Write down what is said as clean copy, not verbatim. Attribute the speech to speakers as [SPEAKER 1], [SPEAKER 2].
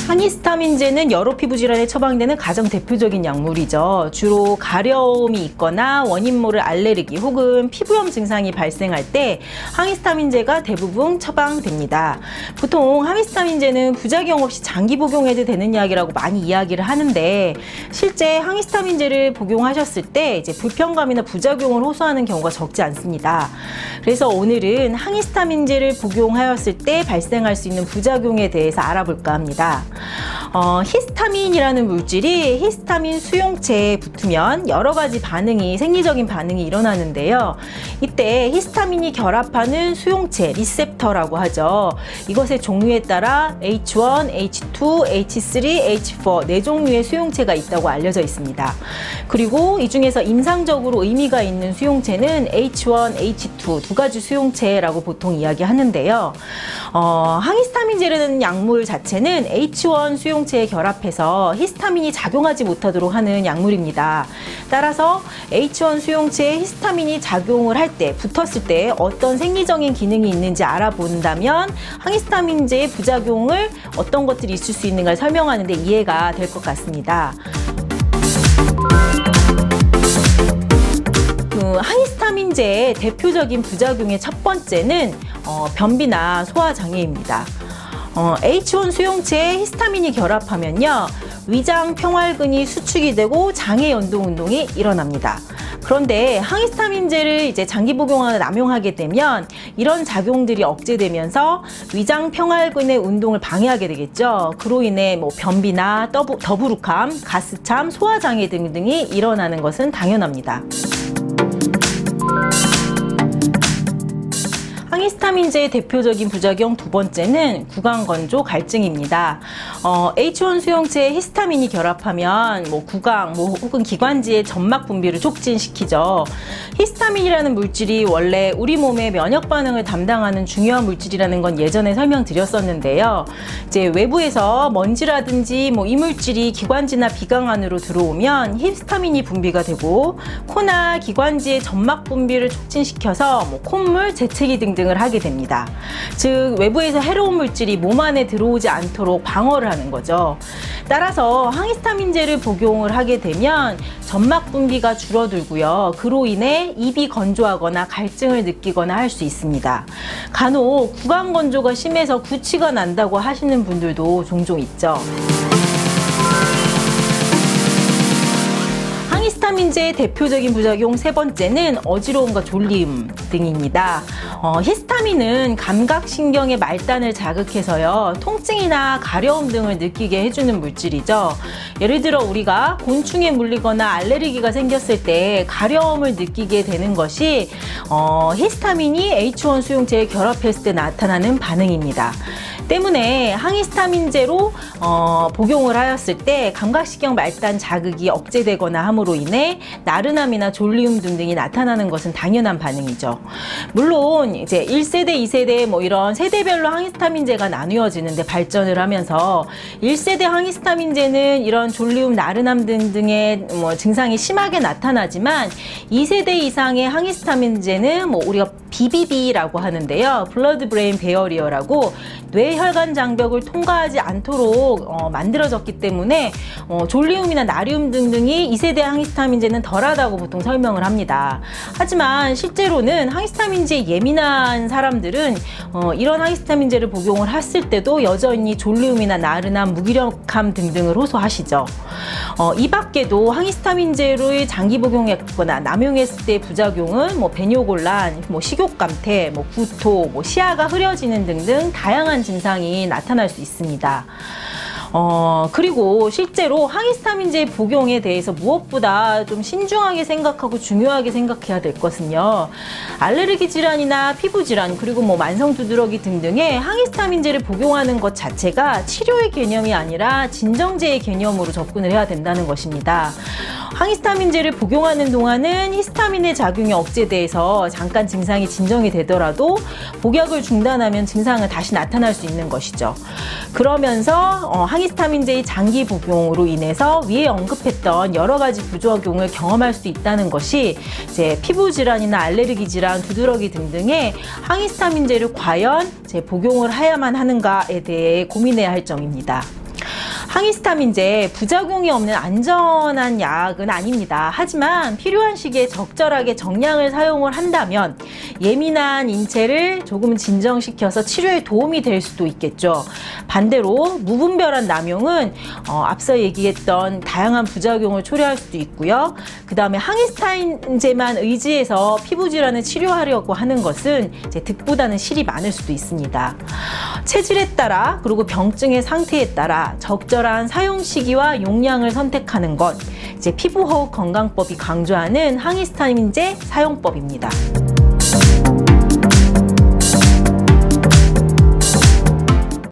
[SPEAKER 1] 항히스타민제는 여러 피부 질환에 처방되는 가장 대표적인 약물이죠. 주로 가려움이 있거나 원인 모를 알레르기 혹은 피부염 증상이 발생할 때 항히스타민제가 대부분 처방됩니다. 보통 항히스타민제는 부작용 없이 장기 복용해도 되는 약이라고 많이 이야기를 하는데, 실제 항히스타민제를 복용하셨을 때 이제 불편감이나 부작용을 호소하는 경우가 적지 않습니다. 그래서 오늘은 항히스타민제를 복용하였을 때 발생할 수 있는 부작용에 대해서 알아볼까 합니다. 히스타민이라는 물질이 히스타민 수용체에 붙으면 여러 가지 반응이, 생리적인 반응이 일어나는데요. 이때 히스타민이 결합하는 수용체, 리셉터라고 하죠. 이것의 종류에 따라 H1, H2, H3, H4 네 종류의 수용체가 있다고 알려져 있습니다. 그리고 이 중에서 임상적으로 의미가 있는 수용체는 H1, H2 두 가지 수용체라고 보통 이야기하는데요. 항히스타민제라는 약물 자체는 H1 수용체에 결합해서 히스타민이 작용하지 못하도록 하는 약물입니다. 따라서 H1 수용체에 히스타민이 작용을 할 때, 붙었을 때 어떤 생리적인 기능이 있는지 알아본다면 항히스타민제의 부작용을 어떤 것들이 있을 수 있는가를 설명하는 데 이해가 될 것 같습니다. 항히스타민제의 대표적인 부작용의 첫 번째는 변비나 소화장애입니다. H1 수용체에 히스타민이 결합하면요, 위장 평활근이 수축이 되고 장애 연동 운동이 일어납니다. 그런데 항히스타민제를 이제 장기 복용하거나 남용하게 되면 이런 작용들이 억제되면서 위장 평활근의 운동을 방해하게 되겠죠. 그로 인해 변비나 더부룩함, 가스참, 소화장애 등등이 일어나는 것은 당연합니다. 항히스타민제의 대표적인 부작용 두 번째는 구강건조 갈증입니다. H1 수용체에 히스타민이 결합하면 구강 혹은 기관지의 점막 분비를 촉진시키죠. 히스타민이라는 물질이 원래 우리 몸의 면역 반응을 담당하는 중요한 물질이라는 건 예전에 설명드렸었는데요. 이제 외부에서 먼지라든지 이물질이 기관지나 비강 안으로 들어오면 히스타민이 분비가 되고 코나 기관지의 점막 분비를 촉진시켜서 콧물, 재채기 등등을 하게 됩니다. 즉 외부에서 해로운 물질이 몸 안에 들어오지 않도록 방어를 하는 거죠. 따라서 항히스타민제를 복용을 하게 되면 점막 분비가 줄어들고요. 그로 인해 입이 건조하거나 갈증을 느끼거나 할 수 있습니다. 간혹 구강 건조가 심해서 구취가 난다고 하시는 분들도 종종 있죠. 항히스타민제의 대표적인 부작용 세 번째는 어지러움과 졸림 등입니다. 히스타민은 감각신경의 말단을 자극해서요, 통증이나 가려움 등을 느끼게 해주는 물질이죠. 예를 들어 우리가 곤충에 물리거나 알레르기가 생겼을 때 가려움을 느끼게 되는 것이 히스타민이 H1 수용체에 결합했을 때 나타나는 반응입니다. 때문에 항히스타민제로 복용을 하였을 때 감각신경 말단 자극이 억제되거나 함으로 인해 나른함이나 졸리움 등등이 나타나는 것은 당연한 반응이죠. 물론 이제 1세대, 2세대 이런 세대별로 항히스타민제가 나누어지는데 발전을 하면서 1세대 항히스타민제는 이런 졸리움, 나른함 등등의 증상이 심하게 나타나지만 2세대 이상의 항히스타민제는 우리가 BBB라고 하는데요. 블러드 브레인 베어리어라고 뇌혈관 장벽을 통과하지 않도록 만들어졌기 때문에 졸리움이나 나리움 등등이 2세대 항히스타민제는 덜하다고 보통 설명을 합니다. 하지만 실제로는 항히스타민제에 예민한 사람들은 이런 항히스타민제를 복용을 했을 때도 여전히 졸리움이나 나른함, 무기력함 등등을 호소하시죠. 이 밖에도 항히스타민제를 장기 복용했거나 남용했을 때의 부작용은 배뇨곤란, 식욕감퇴, 구토, 시야가 흐려지는 등등 다양한 증상이 나타날 수 있습니다. 그리고 실제로 항히스타민제 복용에 대해서 무엇보다 좀 신중하게 생각하고 중요하게 생각해야 될 것은요, 알레르기 질환이나 피부 질환 그리고 만성 두드러기 등등의 항히스타민제를 복용하는 것 자체가 치료의 개념이 아니라 진정제의 개념으로 접근을 해야 된다는 것입니다. 항히스타민제를 복용하는 동안은 히스타민의 작용이 억제돼서 잠깐 증상이 진정이 되더라도 복약을 중단하면 증상은 다시 나타날 수 있는 것이죠. 그러면서 항히스타민제의 장기 복용으로 인해서 위에 언급했던 여러 가지 부작용을 경험할 수 있다는 것이 이제 피부 질환이나 알레르기 질환, 두드러기 등등의 항히스타민제를 과연 복용을 해야만 하는가에 대해 고민해야 할 점입니다. 항히스타민제 부작용이 없는 안전한 약은 아닙니다. 하지만 필요한 시기에 적절하게 정량을 사용을 한다면 예민한 인체를 조금 진정시켜서 치료에 도움이 될 수도 있겠죠. 반대로 무분별한 남용은 앞서 얘기했던 다양한 부작용을 초래할 수도 있고요. 그 다음에 항히스타민제만 의지해서 피부 질환을 치료하려고 하는 것은 이제 득보다는 실이 많을 수도 있습니다. 체질에 따라 그리고 병증의 상태에 따라 적절한 사용 시기와 용량을 선택하는 것, 이제 피부호흡 건강법이 강조하는 항히스타민제 사용법입니다.